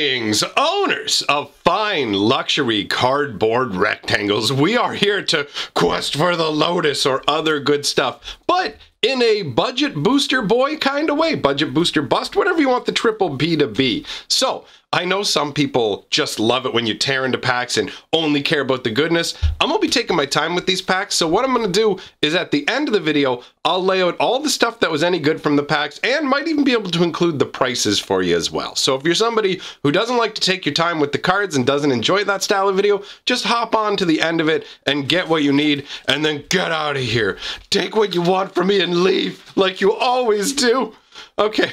Greetings, owners of fine luxury cardboard rectangles. We are here to quest for the Lotus or other good stuff, but in a budget booster boy kind of way, budget booster bust, whatever you want the triple B to be. So I know some people just love it when you tear into packs and only care about the goodness. I'm gonna be taking my time with these packs, so what I'm gonna do is at the end of the video, I'll lay out all the stuff that was any good from the packs and might even be able to include the prices for you as well. So if you're somebody who doesn't like to take your time with the cards and doesn't enjoy that style of video, just hop on to the end of it and get what you need and then get out of here. Take what you want from me and leave like you always do. Okay,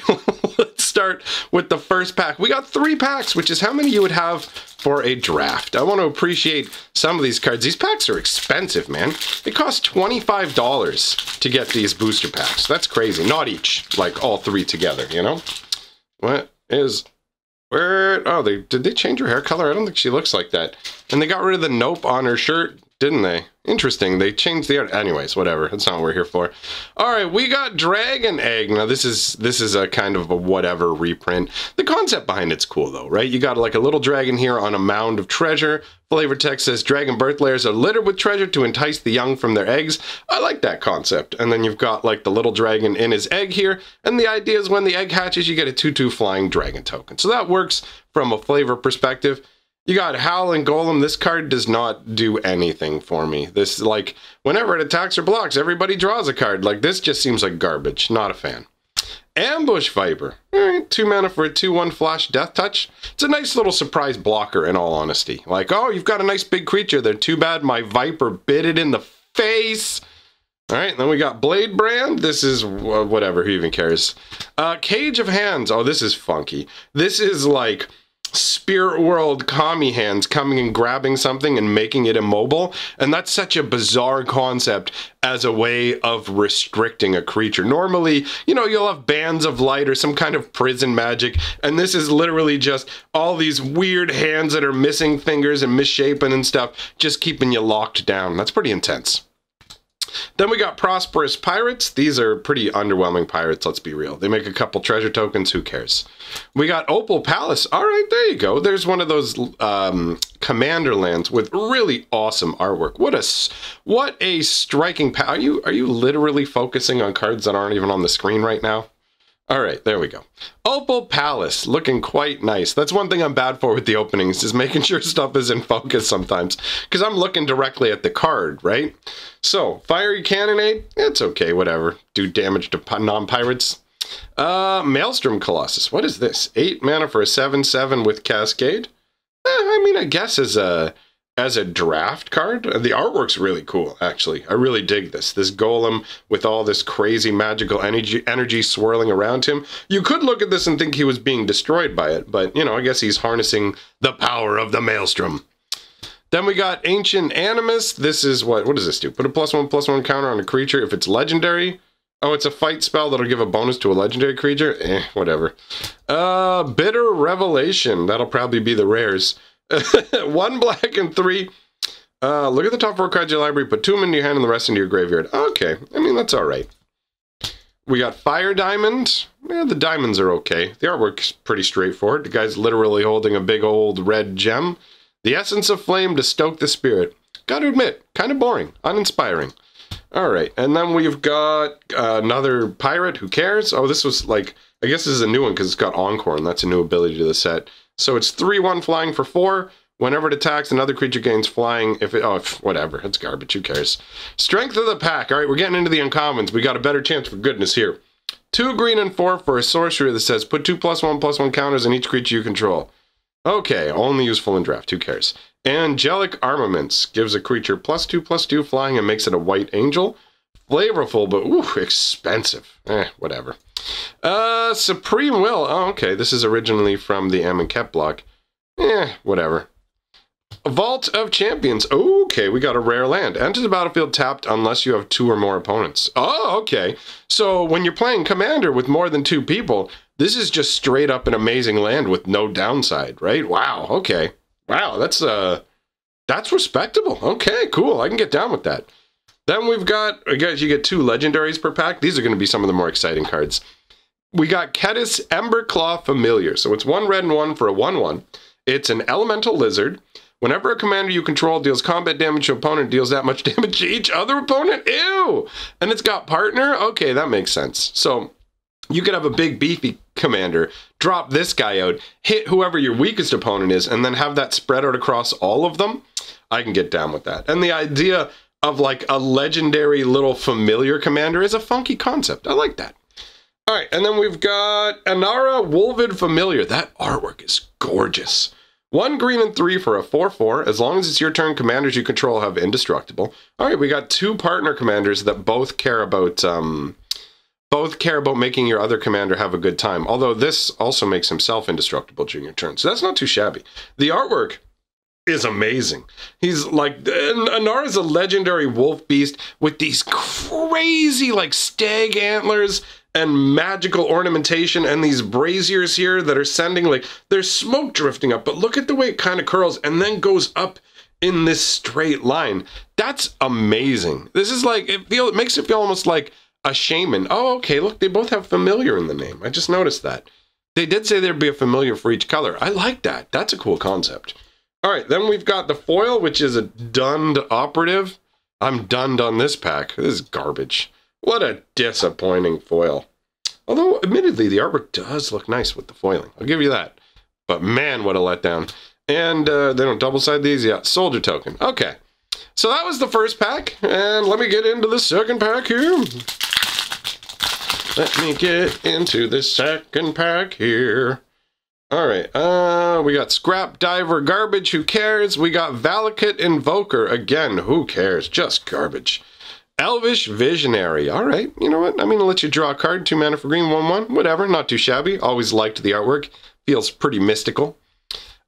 let's start with the first pack. We got 3 packs, which is how many you would have for a draft. I want to appreciate some of these cards. These packs are expensive, man. It costs $25 to get these booster packs. That's crazy. Not each, like all 3 together, you know? Where? Oh, did they change her hair color? I don't think she looks like that. And they got rid of the nope on her shirt, didn't they? Interesting. They changed the art. Anyways, whatever. That's not what we're here for. All right, we got Dragon Egg. Now, this is a kind of a whatever reprint. The concept behind it's cool, though, right? You got like a little dragon here on a mound of treasure. Flavor text says, dragon birth layers are littered with treasure to entice the young from their eggs. I like that concept. And then you've got like the little dragon in his egg here. And the idea is when the egg hatches, you get a 2/2 flying dragon token. So that works from a flavor perspective. You got Howl and Golem. This card does not do anything for me. This, like, whenever it attacks or blocks, everybody draws a card. Like, this just seems like garbage. Not a fan. Ambush Viper. All right, 2 mana for a 2/1 flash death touch. It's a nice little surprise blocker, in all honesty. Like, oh, you've got a nice big creature there. Too bad my Viper bit it in the face. All right, then we got Blade Brand. This is whatever, who even cares? Cage of Hands. Oh, this is funky. This is like Spirit World Kami hands coming and grabbing something and making it immobile, and that's such a bizarre concept as a way of restricting a creature. Normally, you know, you'll have bands of light or some kind of prison magic, and this is literally just all these weird hands that are missing fingers and misshapen and stuff, just keeping you locked down. That's pretty intense. Then we got Prosperous Pirates. These are pretty underwhelming pirates, let's be real. They make a couple treasure tokens, who cares? We got Opal Palace. All right, there you go. There's one of those commander lands with really awesome artwork. What a striking Are you literally focusing on cards that aren't even on the screen right now? All right, there we go. Opal Palace, looking quite nice. That's one thing I'm bad for with the openings, is making sure stuff is in focus sometimes, because I'm looking directly at the card, right? So, Fiery Cannonade, it's okay, whatever. Do damage to non-pirates. Maelstrom Colossus, what is this? 8 mana for a 7/7 with Cascade? I mean, I guess as a draft card. The artwork's really cool, actually. I really dig this. This golem with all this crazy magical energy swirling around him. You could look at this and think he was being destroyed by it, but, you know, I guess he's harnessing the power of the Maelstrom. Then we got Ancient Animus. This is what does this do? Put a +1/+1 counter on a creature if it's legendary. Oh, it's a fight spell that'll give a bonus to a legendary creature? Whatever. Bitter Revelation. That'll probably be the rares. 1 black and 3. Look at the top 4 cards of your library, put 2 of them into your hand and the rest into your graveyard. Okay, I mean, that's all right. We got Fire Diamond. Yeah, the diamonds are okay. The artwork's pretty straightforward. The guy's literally holding a big old red gem. The Essence of Flame to stoke the spirit. Gotta admit, kind of boring, uninspiring. All right, and then we've got another pirate. Who cares? Oh, this was like, I guess this is a new one because it's got Encore, and that's a new ability to the set. So it's 3/1 flying for 4. Whenever it attacks, another creature gains flying. Whatever. It's garbage. Who cares? Strength of the pack. All right, we're getting into the uncommons. We got a better chance for goodness here. 2 green and 4 for a sorcerer that says put 2 +1/+1 counters on each creature you control. Okay, only useful in draft. Who cares? Angelic Armaments gives a creature +2/+2 flying and makes it a white angel. Flavorful, but ooh, expensive. Whatever. Supreme Will. Oh, okay. This is originally from the Amonkhet block. Whatever. Vault of Champions. Okay, we got a rare land. Enter the battlefield tapped unless you have 2 or more opponents. Oh, okay. So when you're playing Commander with more than 2 people, this is just straight up an amazing land with no downside, right? Wow, okay. Wow, that's respectable. Okay, cool. I can get down with that. Then we've got, I guess you get 2 legendaries per pack. These are going to be some of the more exciting cards. We got Ketis Emberclaw Familiar. So it's 1 red and 1 for a 1/1. It's an elemental lizard. Whenever a commander you control deals combat damage to opponent, deals that much damage to each other opponent. Ew! And it's got partner? Okay, that makes sense. So you could have a big beefy commander, drop this guy out, hit whoever your weakest opponent is, and then have that spread out across all of them. I can get down with that. And the idea of like a legendary little familiar commander is a funky concept. I like that. All right, and then we've got Anara Wolvid Familiar. That artwork is gorgeous. 1 green and 3 for a 4/4. As long as it's your turn, commanders you control have indestructible. All right, we got 2 partner commanders that both care about making your other commander have a good time. Although this also makes himself indestructible during your turn, so that's not too shabby. The artwork is amazing. He's like, Anara is a legendary wolf beast with these crazy like stag antlers and magical ornamentation and these braziers here that are sending like, there's smoke drifting up, but look at the way it kind of curls and then goes up in this straight line. That's amazing. This is like, it makes it feel almost like a shaman. Oh, okay, look, they both have familiar in the name. I just noticed that. They did say there'd be a familiar for each color. I like that. That's a cool concept. All right, then we've got the foil, which is a dunned operative. I'm dunned on this pack. This is garbage. What a disappointing foil. Although, admittedly, the artwork does look nice with the foiling. I'll give you that. But man, what a letdown. And they don't double-side these? Yeah, soldier token. Okay. So that was the first pack. And let me get into the second pack here. Let me get into the second pack here. All right, we got Scrap Diver Garbage, who cares? We got Valakut Invoker, again, who cares? Just garbage. Elvish Visionary, all right, you know what? I'm gonna let you draw a card, 2 mana for green, 1/1, whatever, not too shabby. Always liked the artwork, feels pretty mystical.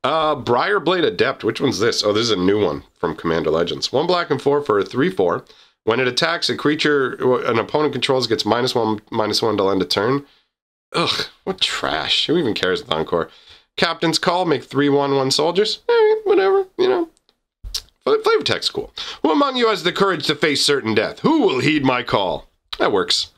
Briarblade Adept, which one's this? Oh, this is a new one from Commander Legends. 1 black and 4 for a 3/4. When it attacks, a creature an opponent controls gets -1/-1 till end of turn. Ugh, what trash. Who even cares with Encore? Captain's Call, make 3/1/1 soldiers. Whatever, you know. Flavor text, cool. Who among you has the courage to face certain death? Who will heed my call? That works.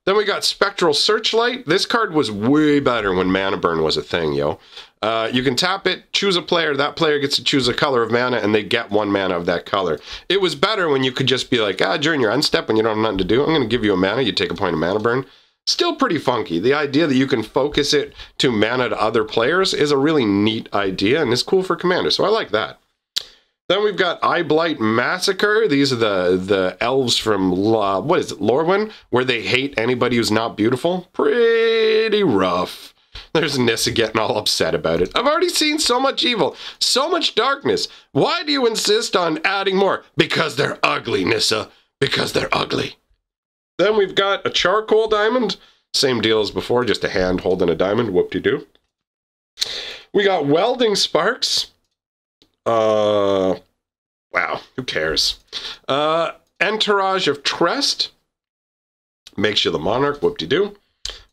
Then we got Spectral Searchlight. This card was way better when Mana Burn was a thing, yo. You can tap it, choose a player, that player gets to choose a color of mana, and they get 1 mana of that color. It was better when you could just be like, during your end step when you don't have nothing to do, I'm going to give you a mana, you take a point of Mana Burn. Still pretty funky. The idea that you can focus it to mana to other players is a really neat idea, and it's cool for Commander, so I like that. Then we've got Eyeblight Massacre. These are the elves from, what is it, Lorwyn? Where they hate anybody who's not beautiful. Pretty rough. There's Nissa getting all upset about it. I've already seen so much evil, so much darkness. Why do you insist on adding more? Because they're ugly, Nissa. Because they're ugly. Then we've got a Charcoal Diamond. Same deal as before, just a hand holding a diamond. Whoop-de-doo. We got Welding Sparks. Wow, who cares? Entourage of Trest. Makes you the Monarch. Whoop-de-doo.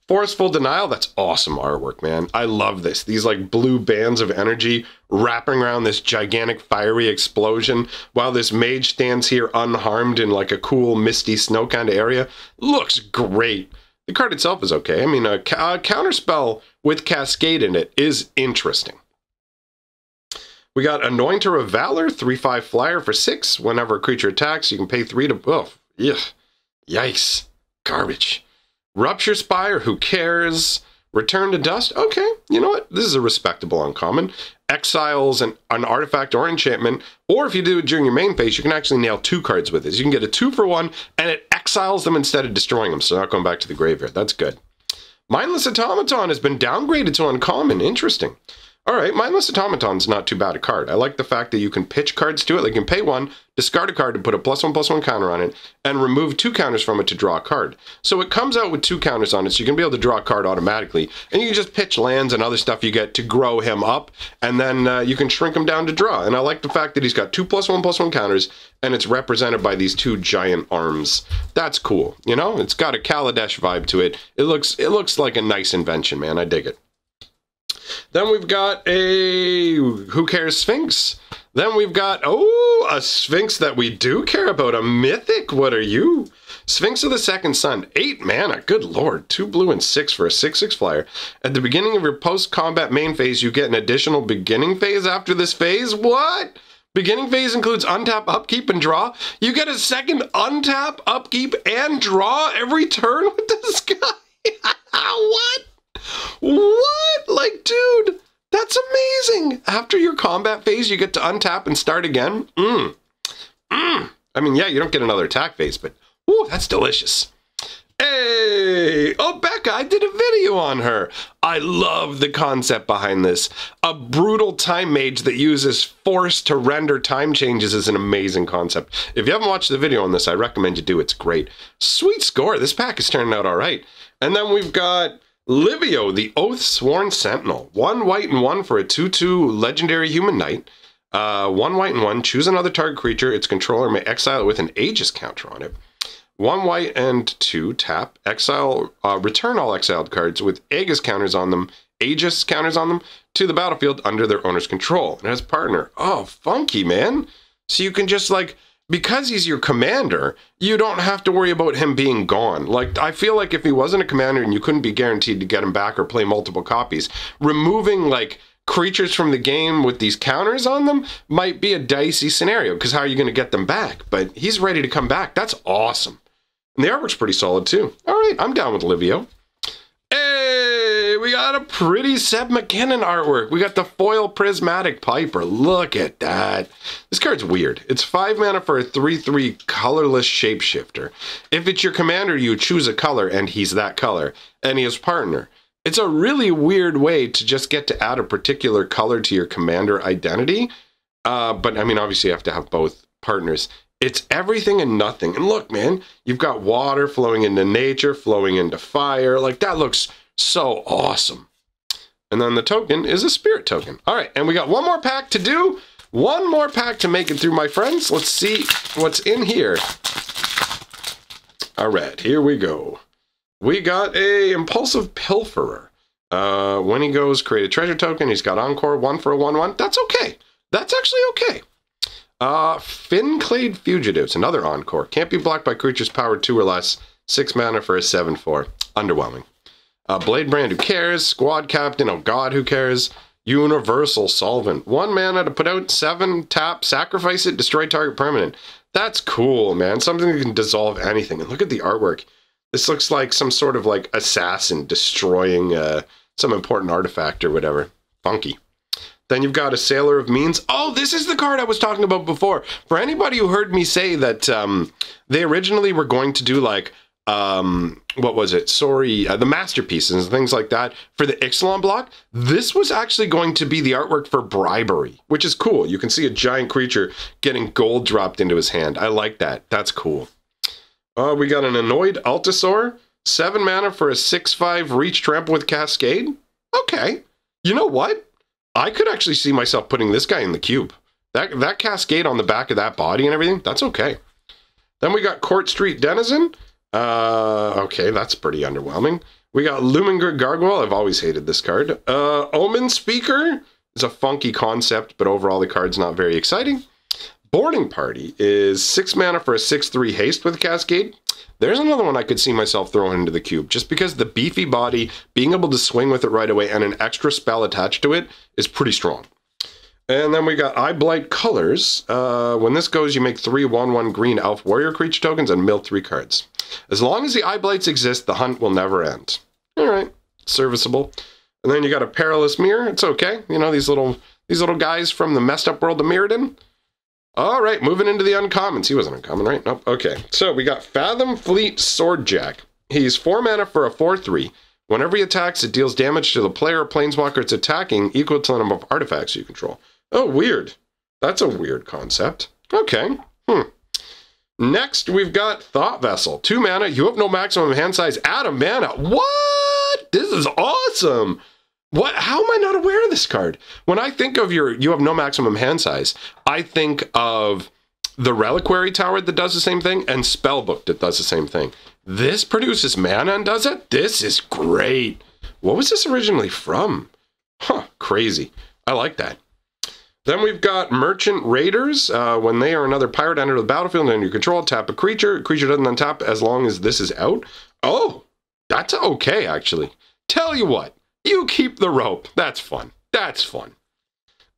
Forceful Denial. That's awesome artwork, man. I love this. These like blue bands of energy wrapping around this gigantic fiery explosion while this mage stands here unharmed in like a cool misty snow kind of area. Looks great. The card itself is okay. I mean, a counterspell with Cascade in it is interesting. We got Anointer of Valor, 3/5 flyer for 6. Whenever a creature attacks, you can pay 3 to... Oh, yeah. Yikes. Garbage. Rupture Spire, who cares? Return to Dust, okay, you know what? This is a respectable uncommon. Exiles an artifact or enchantment, or if you do it during your main phase, you can actually nail 2 cards with this. You can get a 2-for-1, and it exiles them instead of destroying them, so not going back to the graveyard. That's good. Mindless Automaton has been downgraded to uncommon. Interesting. All right, Mindless Automaton's not too bad a card. I like the fact that you can pitch cards to it. Like you can pay 1, discard a card to put a +1/+1 counter on it, and remove 2 counters from it to draw a card. So it comes out with 2 counters on it, so you can be able to draw a card automatically. And you can just pitch lands and other stuff you get to grow him up, and then you can shrink him down to draw. And I like the fact that he's got 2 +1/+1 counters, and it's represented by these 2 giant arms. That's cool, you know? It's got a Kaladesh vibe to it. It looks like a nice invention, man. I dig it. Then we've got a Who Cares Sphinx. Then we've got, oh, a Sphinx that we do care about, a mythic. What are you? Sphinx of the Second Sun, 8 mana, good lord, 2 blue and 6 for a 6/6 flyer. At the beginning of your post-combat main phase, you get an additional beginning phase after this phase? What? Beginning phase includes untap, upkeep, and draw? You get a second untap, upkeep, and draw every turn with this guy? What? What? Like, dude, that's amazing. After your combat phase, you get to untap and start again? I mean, yeah, you don't get another attack phase, but ooh, that's delicious. Hey! Oh, Becca, I did a video on her. I love the concept behind this. A brutal time mage that uses force to render time changes is an amazing concept. If you haven't watched the video on this, I recommend you do. It's great. Sweet score. This pack is turning out all right. And then we've got Livio, the Oath-Sworn Sentinel. 1 white and 1 for a 2/2 legendary human knight. 1 white and 1. Choose another target creature. Its controller may exile it with an Aegis counter on it. 1 white and 2, tap, exile, return all exiled cards with Aegis counters on them to the battlefield under their owner's control. And as partner, oh, funky, man. So you can just like, because he's your commander, you don't have to worry about him being gone. Like, I feel like if he wasn't a commander and you couldn't be guaranteed to get him back or play multiple copies, removing like creatures from the game with these counters on them might be a dicey scenario, because how are you going to get them back? But he's ready to come back. That's awesome. And the artwork's pretty solid too. All right, I'm down with Livio. Hey, we got a pretty Seb McKinnon artwork. We got the foil prismatic piper. Look at that. This card's weird. It's 5 mana for a 3/3 colorless shapeshifter. If it's your commander, you choose a color and he's that color, and he is partner. It's a really weird way to just get to add a particular color to your commander identity. But I mean, obviously you have to have both partners. It's everything and nothing. And look, man, you've got water flowing into nature, flowing into fire. Like, that looks so awesome. And then the token is a spirit token. All right, and we got one more pack to do. One more pack to make it through, my friends. Let's see what's in here. All right, here we go. We got a Impulsive Pilferer. When he goes, create a treasure token. He's got Encore, 1 for a 1/1. That's okay. That's actually okay. Finclade Fugitives, another Encore. Can't be blocked by creatures powered 2 or less. 6 mana for a 7/4. Underwhelming. Bladebrand, who cares? Squad Captain, oh god, who cares? Universal Solvent. 1 mana to put out, 7, tap, sacrifice it, destroy target permanent. That's cool, man. Something that can dissolve anything. And look at the artwork. This looks like some sort of like assassin destroying some important artifact or whatever. Funky. Then you've got a Sailor of Means. Oh, this is the card I was talking about before. For anybody who heard me say that they originally were going to do like, what was it? Sorry, the masterpieces and things like that for the Ixalan block. This was actually going to be the artwork for Bribery, which is cool. You can see a giant creature getting gold dropped into his hand. I like that. That's cool. We got an Annoyed Altasaur. 7 mana for a 6/5 reach trample with Cascade. Okay. You know what? I could actually see myself putting this guy in the cube. That Cascade on the back of that body and everything, that's okay. Then we got Court Street Denizen. Okay, that's pretty underwhelming. We got Luminger Gargoyle. I've always hated this card. Omen Speaker is a funky concept, but overall the card's not very exciting. Boarding Party is 6 mana for a 6/3 haste with Cascade. There's another one I could see myself throwing into the cube, just because the beefy body, being able to swing with it right away, and an extra spell attached to it is pretty strong. And then we got Eye Blight Colors. When this goes, you make 3 1/1 green elf warrior creature tokens and mill 3 cards. As long as the Eye Blights exist, the hunt will never end. All right, serviceable. And then you got a Perilous Mirror. It's okay. You know, these little guys from the messed up world of Mirrodin. All right, moving into the uncommons. He wasn't uncommon, right? Nope. Okay, so we got Fathom Fleet Swordjack. He's 4 mana for a 4/3. Whenever he attacks, it deals damage to the player or planeswalker it's attacking equal to the number of artifacts you control. Oh, weird. That's a weird concept. Okay. Next, we've got Thought Vessel. 2 mana. You have no maximum hand size. Add a mana. What? This is awesome. What? How am I not aware of this card? When I think of you have no maximum hand size, I think of the Reliquary Tower that does the same thing and Spellbook that does the same thing. This produces mana and does it? This is great. What was this originally from? Huh, crazy. I like that. Then we've got Merchant Raiders. When they or another pirate enter the battlefield and you control, tap a creature. Creature doesn't untap as long as this is out. Oh, that's okay, actually. Tell you what, you keep the rope. That's fun. That's fun.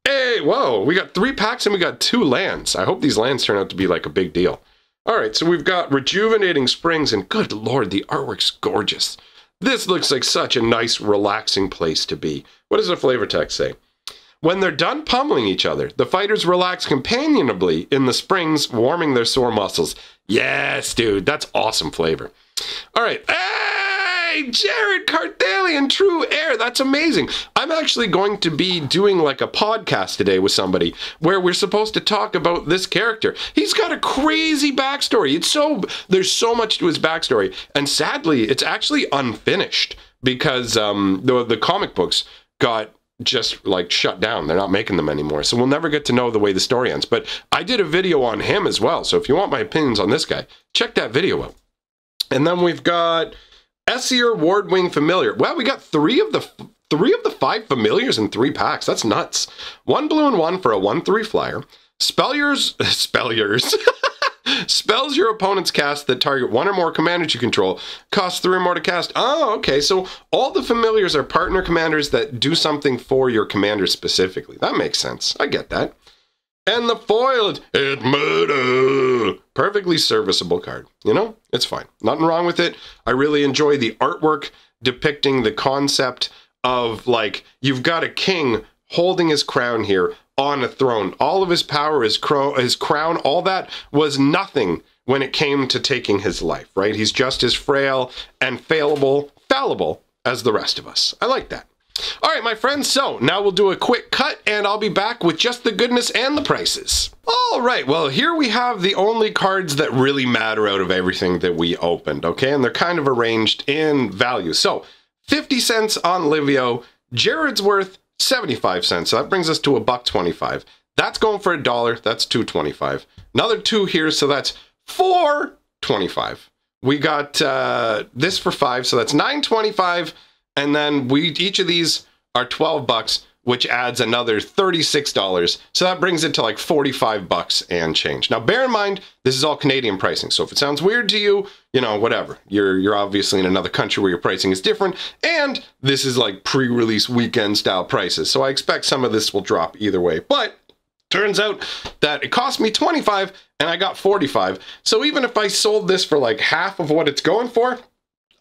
Hey, whoa, we got 3 packs and we got 2 lands. I hope these lands turn out to be like a big deal. All right, so we've got Rejuvenating Springs, and good lord, the artwork's gorgeous. This looks like such a nice, relaxing place to be. What does the flavor text say? When they're done pummeling each other, the fighters relax companionably in the springs, warming their sore muscles. Yes, dude, that's awesome flavor. All right, hey, Jared Carthalian, True Air, that's amazing. I'm actually going to be doing like a podcast today with somebody where we're supposed to talk about this character. He's got a crazy backstory. There's so much to his backstory, and sadly, it's actually unfinished because the comic books got just like shut down. They're not making them anymore. So we'll never get to know the way the story ends. But I did a video on him as well. So if you want my opinions on this guy, check that video out. And then we've got Essier Wardwing Familiar. Well, we got 3 of the 5 familiars in 3 packs. That's nuts. 1 blue and 1 for a 1/3 flyer. Spells your opponent's cast that target 1 or more commanders you control. Costs 3 or more to cast. Oh, okay. So all the familiars are partner commanders that do something for your commander specifically. That makes sense. I get that. And the foiled Edmundo. Perfectly serviceable card. You know, it's fine. Nothing wrong with it. I really enjoy the artwork depicting the concept of, like, you've got a king holding his crown here on a throne. All of his power, his crown, all that was nothing when it came to taking his life, right? He's just as frail and fallible as the rest of us. I like that. All right, my friends, so now we'll do a quick cut and I'll be back with just the goodness and the prices. All right, well, here we have the only cards that really matter out of everything that we opened, okay? And they're kind of arranged in value. So 50 cents on Livio, Jared's worth 75 cents. So that brings us to $1.25. That's going for $1. That's $2.25. Another 2 here, so that's $4.25. We got this for 5, so that's $9.25. And then each of these are 12 bucks, which adds another $36. So that brings it to like 45 bucks and change. Now, bear in mind, this is all Canadian pricing. So if it sounds weird to you, you know, whatever. You're obviously in another country where your pricing is different. And this is like pre-release weekend style prices. So I expect some of this will drop either way. But turns out that it cost me 25 and I got 45. So even if I sold this for like half of what it's going for,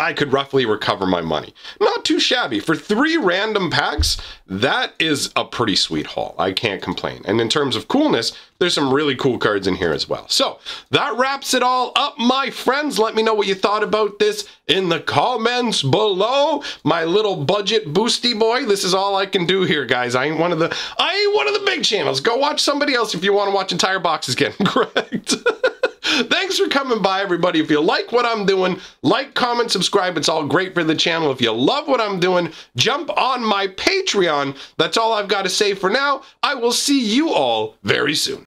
I could roughly recover my money. Not too shabby. For 3 random packs, that is a pretty sweet haul. I can't complain. And in terms of coolness, there's some really cool cards in here as well. So that wraps it all up, my friends. Let me know what you thought about this in the comments below. My little budget boosty boy. This is all I can do here, guys. I ain't one of the big channels. Go watch somebody else if you want to watch entire boxes getting correct. Thanks for coming by, everybody. If you like what I'm doing, like, comment, subscribe. It's all great for the channel. If you love what I'm doing, jump on my Patreon. That's all I've got to say for now. I will see you all very soon.